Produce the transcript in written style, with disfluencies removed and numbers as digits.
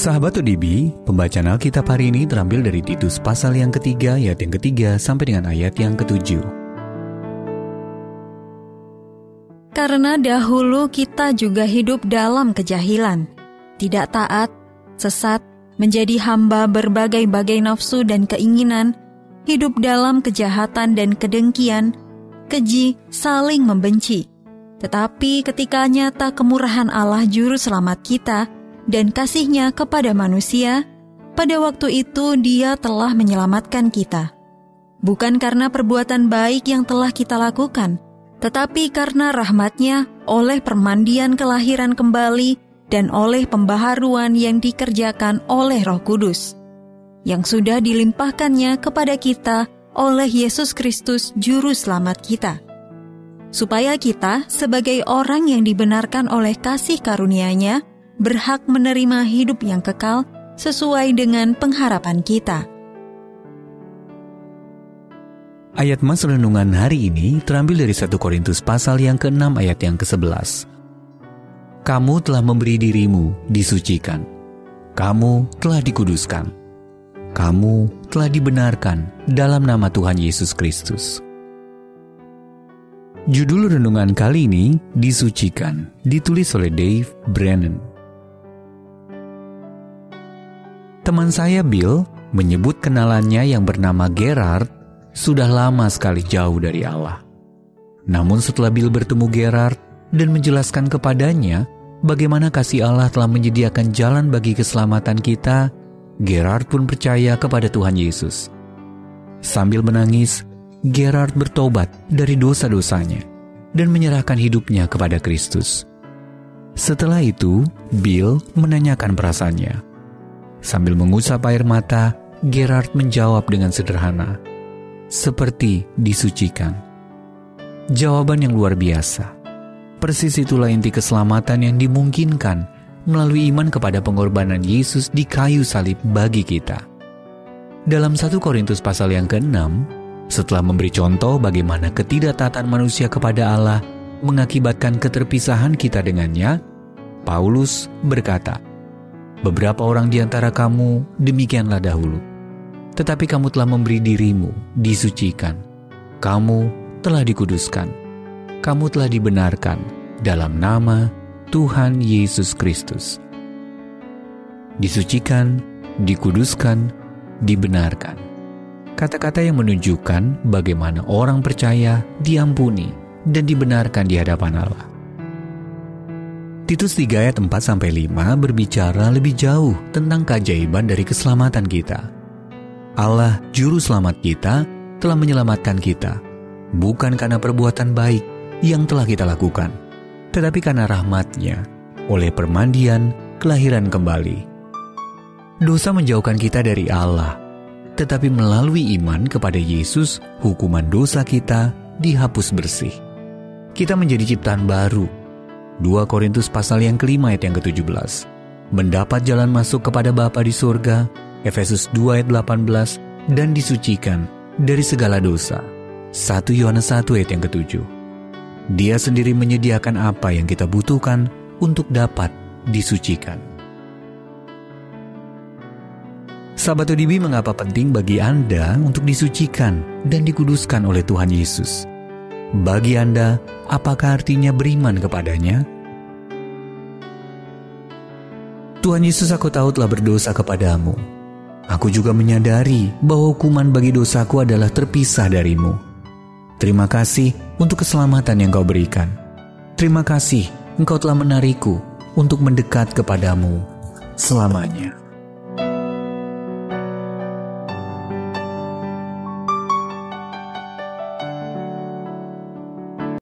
Sahabat ODB, pembacaan Alkitab hari ini terambil dari Titus pasal yang ketiga, ayat yang ketiga sampai dengan ayat yang ketujuh. Karena dahulu kita juga hidup dalam kejahilan, tidak taat, sesat, menjadi hamba berbagai-bagai nafsu dan keinginan, hidup dalam kejahatan dan kedengkian, keji, saling membenci. Tetapi ketika nyata kemurahan Allah Juru Selamat kita dan kasih-Nya kepada manusia, pada waktu itu Dia telah menyelamatkan kita. Bukan karena perbuatan baik yang telah kita lakukan, tetapi karena rahmat-Nya oleh permandian kelahiran kembali dan oleh pembaharuan yang dikerjakan oleh Roh Kudus, yang sudah dilimpahkan-Nya kepada kita oleh Yesus Kristus Juru Selamat kita. Supaya kita sebagai orang yang dibenarkan oleh kasih karunia-Nya, berhak menerima hidup yang kekal sesuai dengan pengharapan kita. Ayat mas renungan hari ini terambil dari 1 Korintus pasal yang ke-6 ayat yang ke-11. Kamu telah memberi dirimu disucikan. Kamu telah dikuduskan. Kamu telah dibenarkan dalam nama Tuhan Yesus Kristus. Judul renungan kali ini, Disucikan, ditulis oleh Dave Brennan. Teman saya Bill menyebut kenalannya yang bernama Gerard sudah lama sekali jauh dari Allah. Namun setelah Bill bertemu Gerard dan menjelaskan kepadanya bagaimana kasih Allah telah menyediakan jalan bagi keselamatan kita, Gerard pun percaya kepada Tuhan Yesus. Sambil menangis, Gerard bertobat dari dosa-dosanya dan menyerahkan hidupnya kepada Kristus. Setelah itu, Bill menanyakan perasaannya. Sambil mengusap air mata, Gerard menjawab dengan sederhana, seperti disucikan. Jawaban yang luar biasa. Persis itulah inti keselamatan yang dimungkinkan melalui iman kepada pengorbanan Yesus di kayu salib bagi kita. Dalam 1 Korintus pasal yang ke-6, setelah memberi contoh bagaimana ketidaktaatan manusia kepada Allah mengakibatkan keterpisahan kita dengannya, Paulus berkata, beberapa orang di antara kamu demikianlah dahulu. Tetapi kamu telah memberi dirimu disucikan. Kamu telah dikuduskan. Kamu telah dibenarkan dalam nama Tuhan Yesus Kristus. Disucikan, dikuduskan, dibenarkan. Kata-kata yang menunjukkan bagaimana orang percaya diampuni dan dibenarkan di hadapan Allah. Titus 3 ayat 4-5 berbicara lebih jauh tentang keajaiban dari keselamatan kita. Allah, Juru Selamat kita, telah menyelamatkan kita, bukan karena perbuatan baik yang telah kita lakukan, tetapi karena rahmat-Nya, oleh permandian kelahiran kembali. Dosa menjauhkan kita dari Allah, tetapi melalui iman kepada Yesus, hukuman dosa kita dihapus bersih. Kita menjadi ciptaan baru. 2 Korintus pasal yang ke-5 ayat yang ke-17. Mendapat jalan masuk kepada Bapa di surga, Efesus 2 ayat 18, dan disucikan dari segala dosa. 1 Yohanes 1 ayat yang ke-7. Dia sendiri menyediakan apa yang kita butuhkan untuk dapat disucikan. Sahabat ODB, mengapa penting bagi Anda untuk disucikan dan dikuduskan oleh Tuhan Yesus? Bagi Anda, apakah artinya beriman kepadanya? Tuhan Yesus, aku tahu telah berdosa kepadamu. Aku juga menyadari bahwa hukuman bagi dosaku adalah terpisah darimu. Terima kasih untuk keselamatan yang kau berikan. Terima kasih engkau telah menarikku untuk mendekat kepadamu selamanya.